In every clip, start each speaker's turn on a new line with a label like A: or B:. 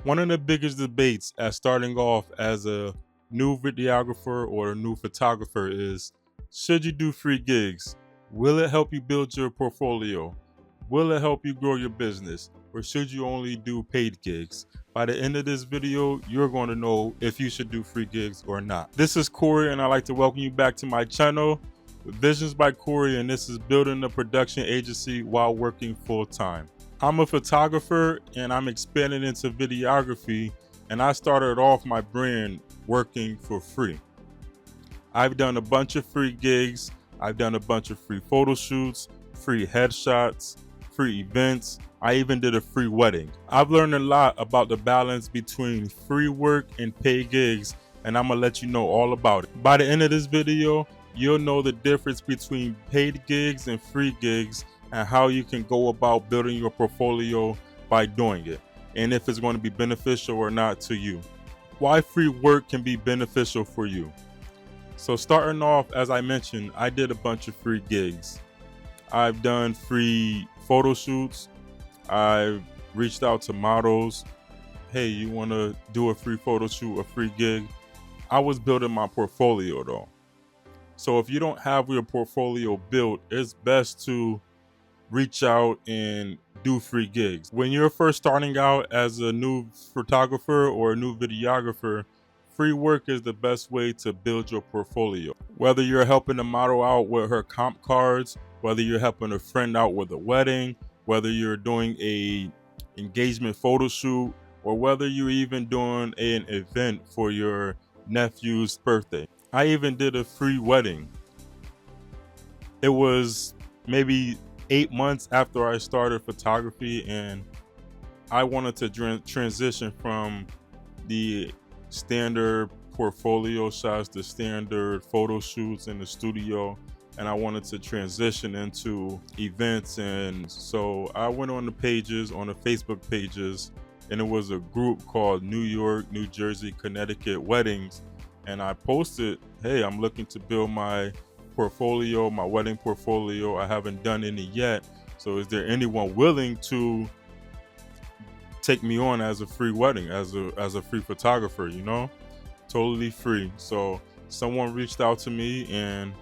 A: One of the biggest debates at starting off as a new videographer or a new photographer is, should you do free gigs? Will it help you build your portfolio? Will it help you grow your business? Or should you only do paid gigs? By the end of this video, you're going to know if you should do free gigs or not. This is Corey, and I'd like to welcome you back to my channel, Visions by Corey, and this is building a production agency while working full-time. I'm a photographer and I'm expanding into videography, and I started off my brand working for free. I've done a bunch of free gigs, I've done a bunch of free photo shoots, free headshots, free events. I even did a free wedding. I've learned a lot about the balance between free work and paid gigs, and I'm gonna let you know all about it. By the end of this video, you'll know the difference between paid gigs and free gigs, and how you can go about building your portfolio by doing it, and if it's going to be beneficial or not to you. Why free work can be beneficial for you. So starting off, as I mentioned, I did a bunch of free gigs. I've done free photo shoots. I've reached out to models. Hey, you want to do a free photo shoot, a free gig? I was building my portfolio though. So if you don't have your portfolio built, it's best to reach out and do free gigs. When you're first starting out as a new photographer or a new videographer, free work is the best way to build your portfolio. Whether you're helping a model out with her comp cards, whether you're helping a friend out with a wedding, whether you're doing a engagement photo shoot, or whether you're even doing an event for your nephew's birthday. I even did a free wedding. It was maybe 8 months after I started photography, and I wanted to transition from the standard portfolio shots, the standard photo shoots in the studio, and I wanted to transition into events. And so I went on the pages, on the Facebook pages, and it was a group called New York, New Jersey, Connecticut Weddings, and I posted, hey, I'm looking to build my portfolio, my wedding portfolio. I haven't done any yet, so is there anyone willing to take me on as a free wedding, as a free photographer, you know, totally free. So someone reached out to me, and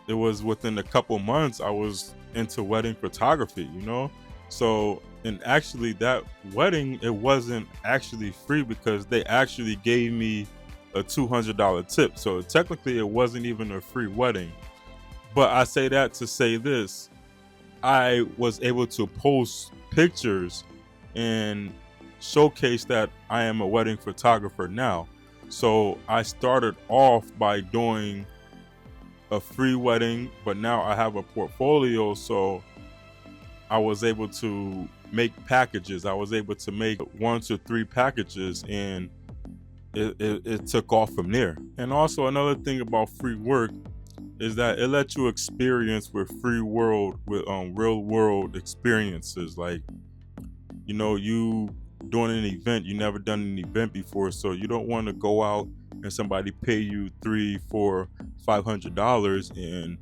A: it was within a couple months I was into wedding photography, you know. So, and actually that wedding, it wasn't actually free because they actually gave me a $200 tip. So technically it wasn't even a free wedding. But I say that to say this, I was able to post pictures and showcase that I am a wedding photographer now. So I started off by doing a free wedding, but now I have a portfolio, so I was able to make packages. I was able to make 1 to 3 packages, and it took off from there. And also another thing about free work is that it lets you experience with real world experiences. Like, you know, you doing an event, you never done an event before, so you don't want to go out and somebody pay you $300, $400, $500 and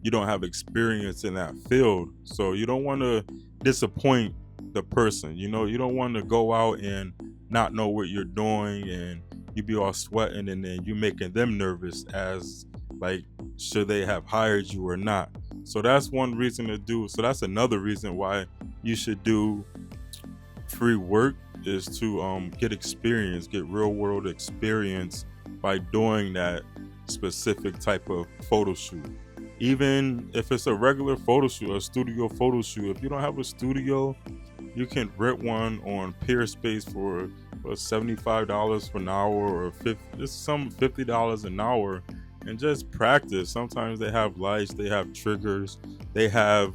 A: you don't have experience in that field. So you don't want to disappoint the person, you know. You don't want to go out and not know what you're doing and you be all sweating, and then you making them nervous as like, should they have hired you or not. So that's one reason to do. So that's another reason why you should do free work, is to get experience, get real world experience by doing that specific type of photo shoot. Even if it's a regular photo shoot, a studio photo shoot, if you don't have a studio, you can rent one on Peerspace for $75 for an hour, or $50 an hour, and just practice. Sometimes they have lights, they have triggers, they have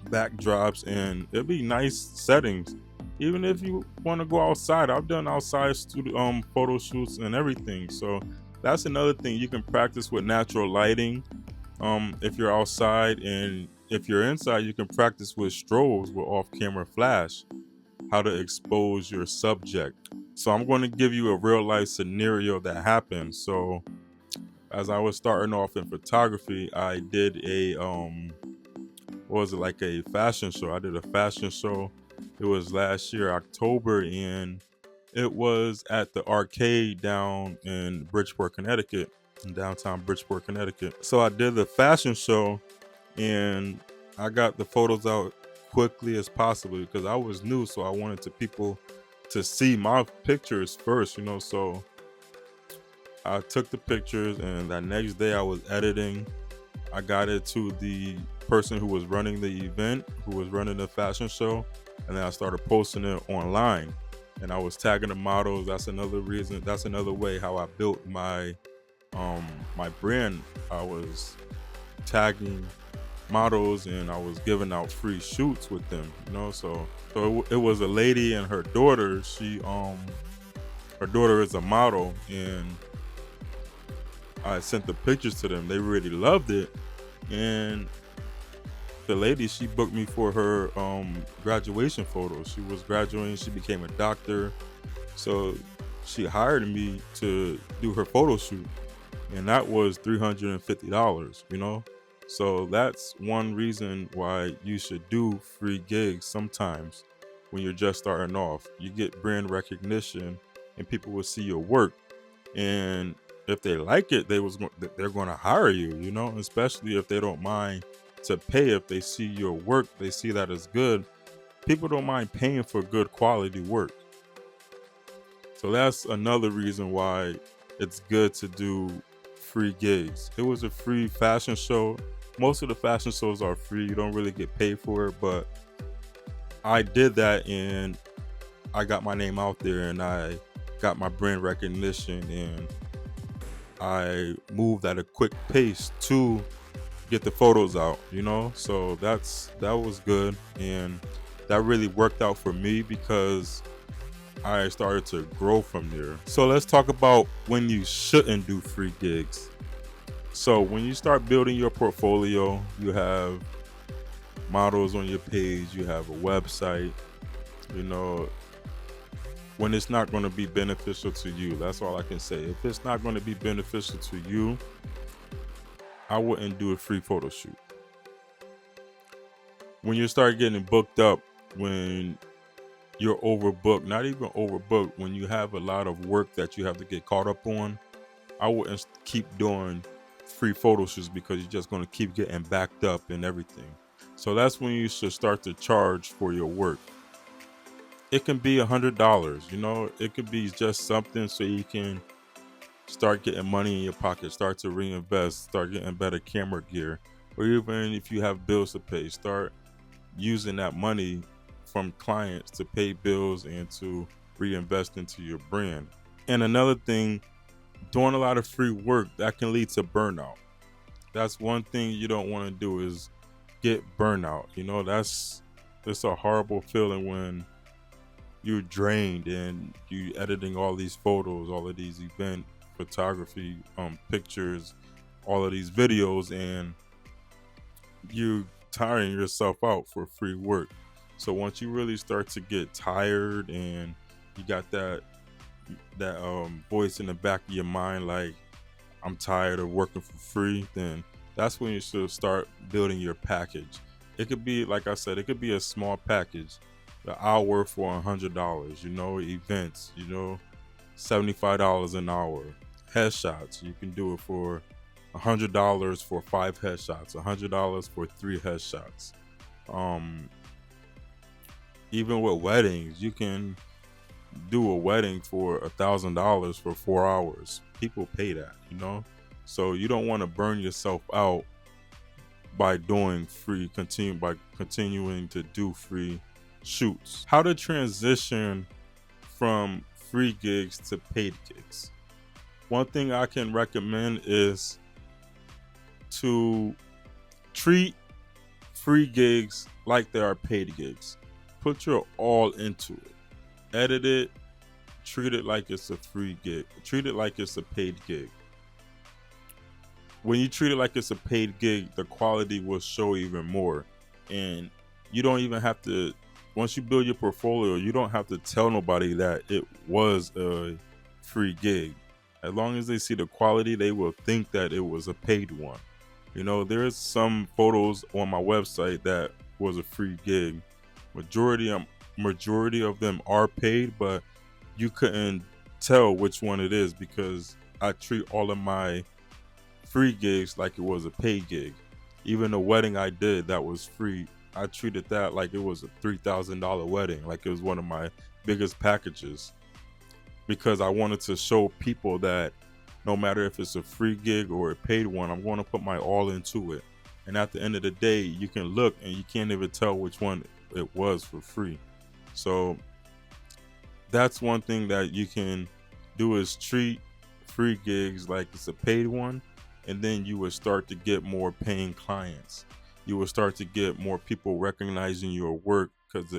A: backdrops, and it'll be nice settings. Even if you want to go outside, I've done outside studio photo shoots and everything. So that's another thing. You can practice with natural lighting if you're outside, and if you're inside, you can practice with strobes, with off-camera flash, how to expose your subject. So I'm going to give you a real life scenario that happened. So as I was starting off in photography, I did a like a fashion show. I did a fashion show. It was last year, October, and It was at the arcade down in Bridgeport, Connecticut, in downtown Bridgeport, Connecticut. So I did the fashion show, and I got the photos out quickly as possible because I was new, so I wanted people to see my pictures first, so I took the pictures, and that next day I was editing. I got it to the person who was running the event, who was running the fashion show, and then I started posting it online. And I was tagging the models. That's another reason. That's another way how I built my my brand. I was tagging models, and I was giving out free shoots with them. So it was a lady and her daughter. Her daughter is a model, and I sent the pictures to them. They really loved it, and the lady, she booked me for her graduation photo. She was graduating. She became a doctor, so she hired me to do her photo shoot, and that was $350. So that's one reason why you should do free gigs sometimes when you're just starting off. You get brand recognition, and people will see your work, and if they like it, they're going to hire you, especially if they don't mind to pay. If they see your work, they see that it's good. People don't mind paying for good quality work. So that's another reason why it's good to do free gigs. It was a free fashion show. Most of the fashion shows are free. You don't really get paid for it, but I did that, and I got my name out there, and I got my brand recognition, and I moved at a quick pace to get the photos out, so that was good, and that really worked out for me because I started to grow from there. So let's talk about when you shouldn't do free gigs. So when you start building your portfolio, you have models on your page, you have a website, when it's not going to be beneficial to you. That's all I can say. If it's not going to be beneficial to you, I wouldn't do a free photo shoot. When you start getting booked up, when you're overbooked, not even overbooked, when you have a lot of work that you have to get caught up on, I wouldn't keep doing free photo shoots because you're just going to keep getting backed up and everything. So that's when you should start to charge for your work. It can be $100, it could be just something so you can start getting money in your pocket, start to reinvest, start getting better camera gear, or even if you have bills to pay, start using that money from clients to pay bills and to reinvest into your brand. And another thing, doing a lot of free work, that can lead to burnout. That's one thing you don't want to do, is get burnout. It's a horrible feeling when you're drained and you editing all these photos, all of these event photography pictures, all of these videos, and you tiring yourself out for free work. So once you really start to get tired and you got that voice in the back of your mind like, I'm tired of working for free, then that's when you should start building your package. It could be, like I said, it could be a small package, an hour for $100, events, $75 an hour. Headshots, you can do it for $100 for 5 headshots, $100 for 3 headshots. Even with weddings, you can do a wedding for $1,000 for 4 hours. People pay that, So you don't want to burn yourself out by doing continuing to do free shoots. How to transition from free gigs to paid gigs. One thing I can recommend is to treat free gigs like they are paid gigs. Put your all into it. Edit it. Treat it like it's a free gig. Treat it like it's a paid gig. When you treat it like it's a paid gig, the quality will show even more. And you don't even have to, once you build your portfolio, you don't have to tell nobody that it was a free gig. As long as they see the quality, they will think that it was a paid one. There's some photos on my website that was a free gig. Majority of them are paid, but you couldn't tell which one it is because I treat all of my free gigs like it was a paid gig. Even the wedding I did that was free, I treated that like it was a $3,000 wedding, like it was one of my biggest packages, because I wanted to show people that no matter if it's a free gig or a paid one, I'm going to put my all into it. And at the end of the day, you can look and you can't even tell which one it was for free. So that's one thing that you can do, is treat free gigs like it's a paid one, and then you would start to get more paying clients. You will start to get more people recognizing your work because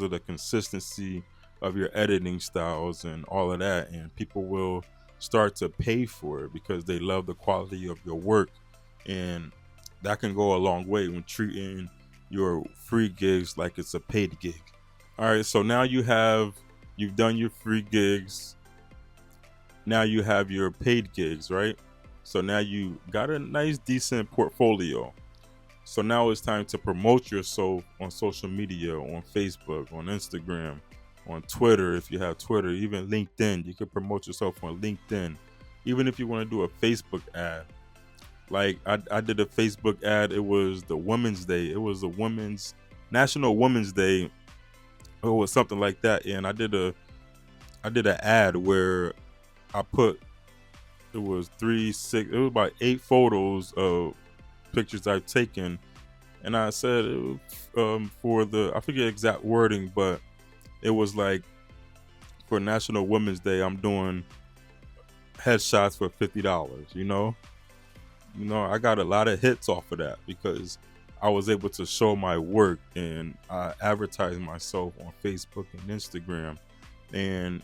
A: of the consistency of your editing styles and all of that, and people will start to pay for it because they love the quality of your work. And that can go a long way when treating your free gigs like it's a paid gig. All right, so now you've done your free gigs. Now you have your paid gigs, right? So now you got a nice decent portfolio. So now it's time to promote yourself on social media, on Facebook, on Instagram, on Twitter if you have Twitter, even LinkedIn. You can promote yourself on LinkedIn. Even if you want to do a Facebook ad. Like I did a Facebook ad, it was the Women's Day. It was the National Women's Day. It was something like that. And I did an ad where I put, it was about 8 photos of pictures I've taken, and I said it was, I forget exact wording, but it was like, for National Women's Day, I'm doing headshots for $50. I got a lot of hits off of that because I was able to show my work, and I advertised myself on Facebook and Instagram, and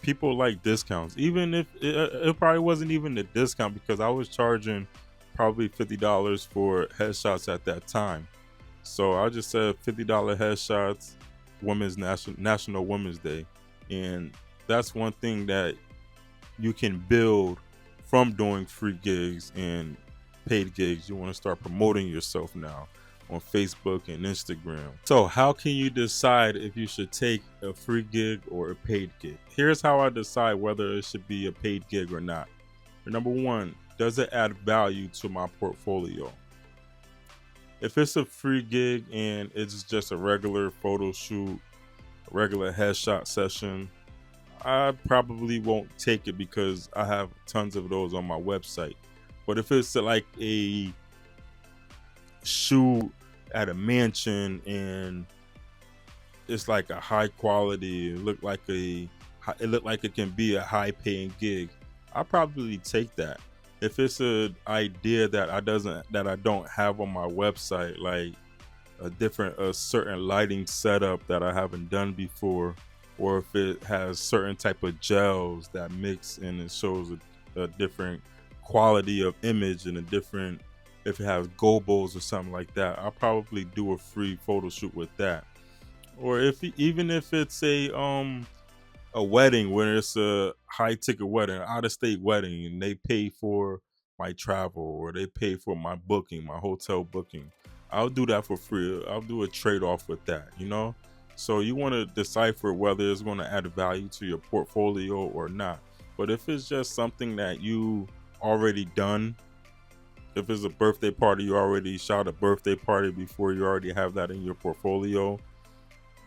A: people like discounts. Even if it probably wasn't even a discount, because I was charging probably $50 for headshots at that time. So I just said $50 headshots, National Women's Day. And that's one thing that you can build from doing free gigs and paid gigs. You want to start promoting yourself now on Facebook and Instagram. So how can you decide if you should take a free gig or a paid gig? Here's how I decide whether it should be a paid gig or not. Number one, does it add value to my portfolio? If it's a free gig and it's just a regular photo shoot, a regular headshot session, I probably won't take it because I have tons of those on my website. But if it's like a shoot at a mansion and it's like a high quality, it looked like it can be a high paying gig, I'll probably take that. If it's an idea that I don't have on my website, like a certain lighting setup that I haven't done before, or if it has certain type of gels that mix and it shows a different quality of image and if it has gobos or something like that, I'll probably do a free photo shoot with that. Or even if it's a wedding where it's a high ticket wedding, out of state wedding, and they pay for my travel or they pay for my booking, my hotel booking, I'll do that for free. I'll do a trade-off with that, So you want to decipher whether it's going to add value to your portfolio or not. But if it's just something that you already done, if it's a birthday party, you already shot a birthday party before, you already have that in your portfolio,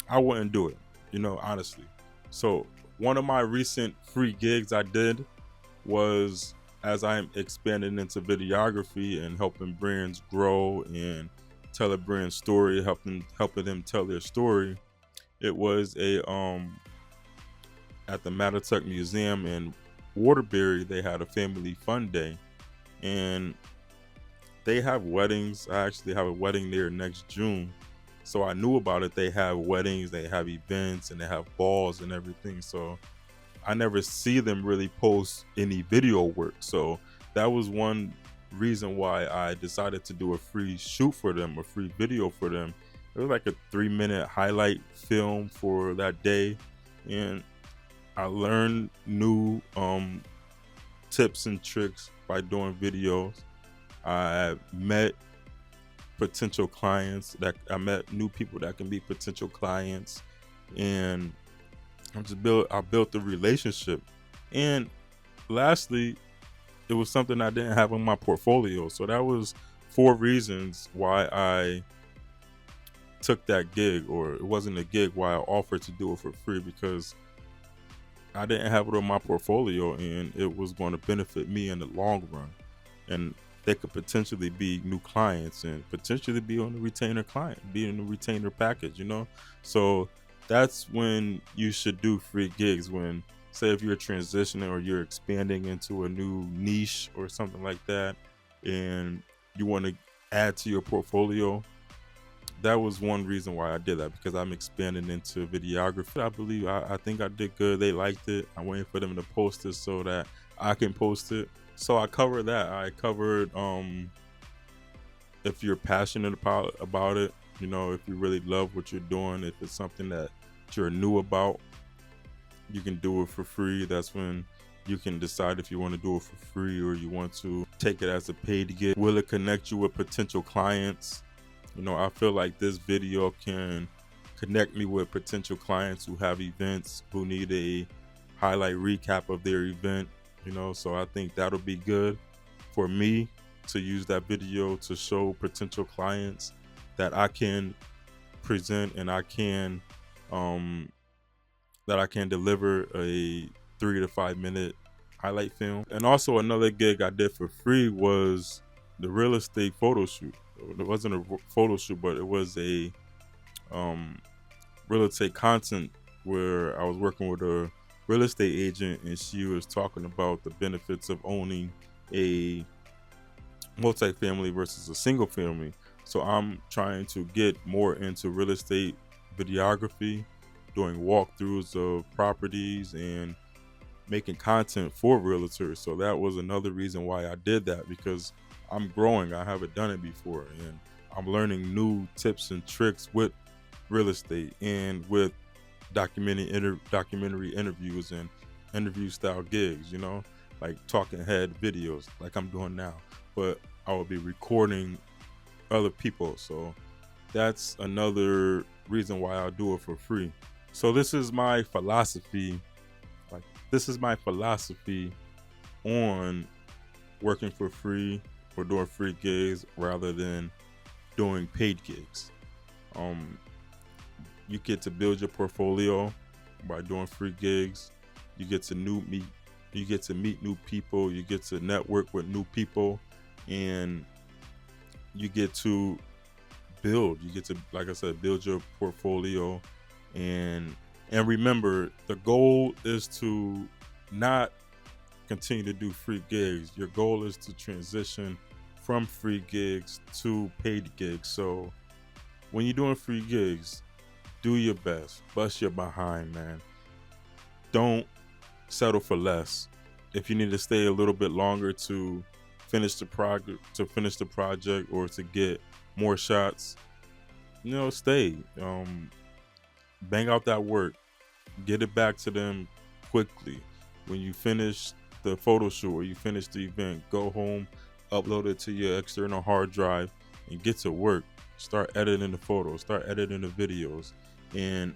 A: I wouldn't do it, honestly. So one of my recent free gigs I did was, as I'm expanding into videography and helping brands grow and tell a brand story, helping them tell their story. It was at the Matatuck Museum in Waterbury. They had a family fun day, and they have weddings. I actually have a wedding there next June. So I knew about it. They have weddings, they have events, and they have balls and everything. So I never see them really post any video work. So that was one reason why I decided to do a free shoot for them, a free video for them. It was like a 3-minute highlight film for that day. And I learned new tips and tricks by doing videos. I met potential clients, that I met new people that can be potential clients, and I built the relationship. And lastly, it was something I didn't have in my portfolio. So that was 4 reasons why I took that gig, or it wasn't a gig, why I offered to do it for free, because I didn't have it on my portfolio and it was going to benefit me in the long run. And they could potentially be new clients and potentially be on the retainer client, be in the retainer package, you know? So that's when you should do free gigs. When, say, if you're transitioning or you're expanding into a new niche or something like that, and you want to add to your portfolio. That was one reason why I did that, because I'm expanding into videography. I think I did good. They liked it. I'm waiting for them to post it so that I can post it. So I covered that. I covered if you're passionate about it, you know, if you really love what you're doing, if it's something that you're new about, you can do it for free. That's when you can decide if you want to do it for free or you want to take it as a paid gig. Will it connect you with potential clients? You know, I feel like this video can connect me with potential clients who have events, who need a highlight recap of their event, you know, so I think that'll be good for me to use that video to show potential clients that I can present and I can deliver a 3 to 5 minute highlight film. And also another gig I did for free was the real estate photo shoot. It wasn't a photo shoot, but it was a real estate content where I was working with a real estate agent, and she was talking about the benefits of owning a multifamily versus a single family. So I'm trying to get more into real estate videography, doing walkthroughs of properties and making content for realtors. So that was another reason why I did that, because I'm growing. I haven't done it before, and I'm learning new tips and tricks with real estate and with documentary interviews and interview style gigs, you know, like talking head videos like I'm doing now, but I will be recording other people. So that's another reason why I'll do it for free. So this is my philosophy. This is my philosophy on working for free or doing free gigs rather than doing paid gigs. You get to build your portfolio by doing free gigs. You get to meet new people. You get to network with new people, and you get to build. You get to, like I said, build your portfolio. And remember, the goal is to not continue to do free gigs. Your goal is to transition from free gigs to paid gigs. So when you're doing free gigs, do your best, bust your behind, man. Don't settle for less. If you need to stay a little bit longer to finish the project or to get more shots, you know, stay. Bang out that work, get it back to them quickly. When you finish the photo shoot or you finish the event, go home, upload it to your external hard drive, and get to work. Start editing the photos, start editing the videos, and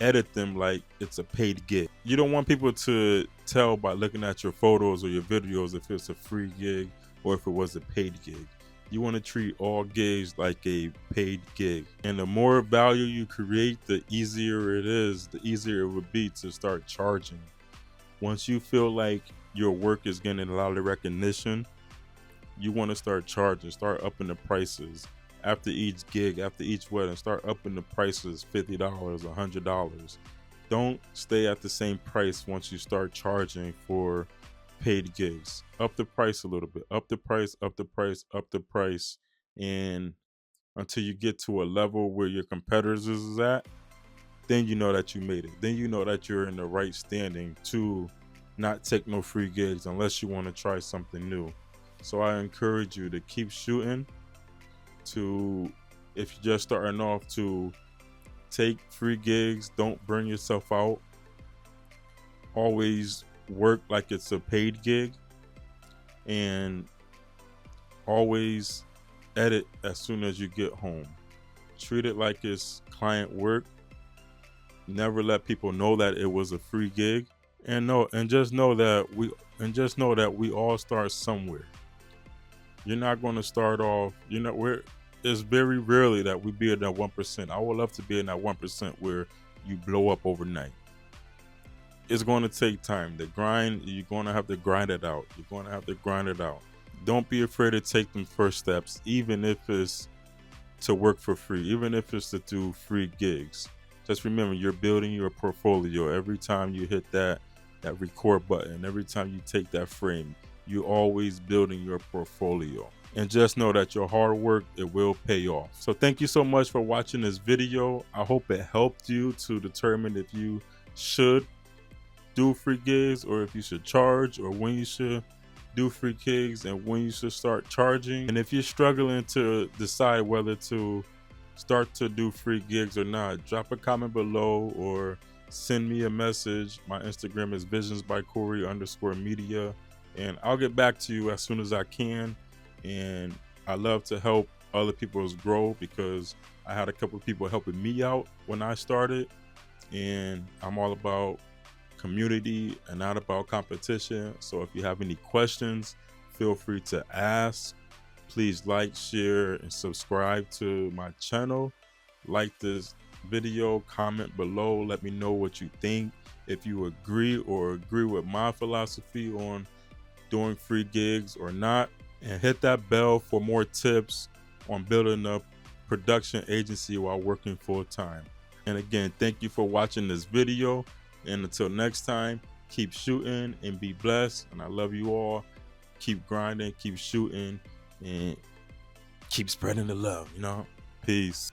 A: edit them like it's a paid gig. You don't want people to tell by looking at your photos or your videos if it's a free gig or if it was a paid gig. You want to treat all gigs like a paid gig. And the more value you create, the easier it would be to start charging. Once you feel like your work is getting a lot of recognition, you want to start charging, start upping the prices. After each gig, after each wedding, start upping the prices, $50, $100. Don't stay at the same price once you start charging for paid gigs. Up the price a little bit, up the price, and until you get to a level where your competitors is at, then you know that you made it. Then you know that you're in the right standing to not take no free gigs unless you want to try something new. So I encourage you to keep shooting. If you're just starting off, to take free gigs. Don't burn yourself out. Always work like it's a paid gig, and always edit as soon as you get home. Treat it like it's client work, Never let people know that it was a free gig. And just know that we all start somewhere. You're not going to start off, it's very rarely that we be in that 1%. I would love to be in that 1% where you blow up overnight. It's going to take time. The grind, you're going to have to grind it out. Don't be afraid to take them first steps, even if it's to work for free, even if it's to do free gigs. Just remember, you're building your portfolio. Every time you hit that record button, every time you take that frame, you're always building your portfolio. And just know that your hard work, it will pay off. So thank you so much for watching this video. I hope it helped you to determine if you should do free gigs, or if you should charge, or when you should do free gigs and when you should start charging. And if you're struggling to decide whether to start to do free gigs or not, drop a comment below or send me a message. My Instagram is visionsbycorey_media, and I'll get back to you as soon as I can. And I love to help other people grow, because I had a couple of people helping me out when I started, and I'm all about community and not about competition. So if you have any questions, feel free to ask. Please like, share, and subscribe to my channel. Like this video, comment below, let me know what you think, if you agree with my philosophy on doing free gigs or not, and hit that bell for more tips on building a production agency while working full-time. And again, thank you for watching this video, and until next time, keep shooting and be blessed. And I love you all. Keep grinding, keep shooting, and keep spreading the love, Peace.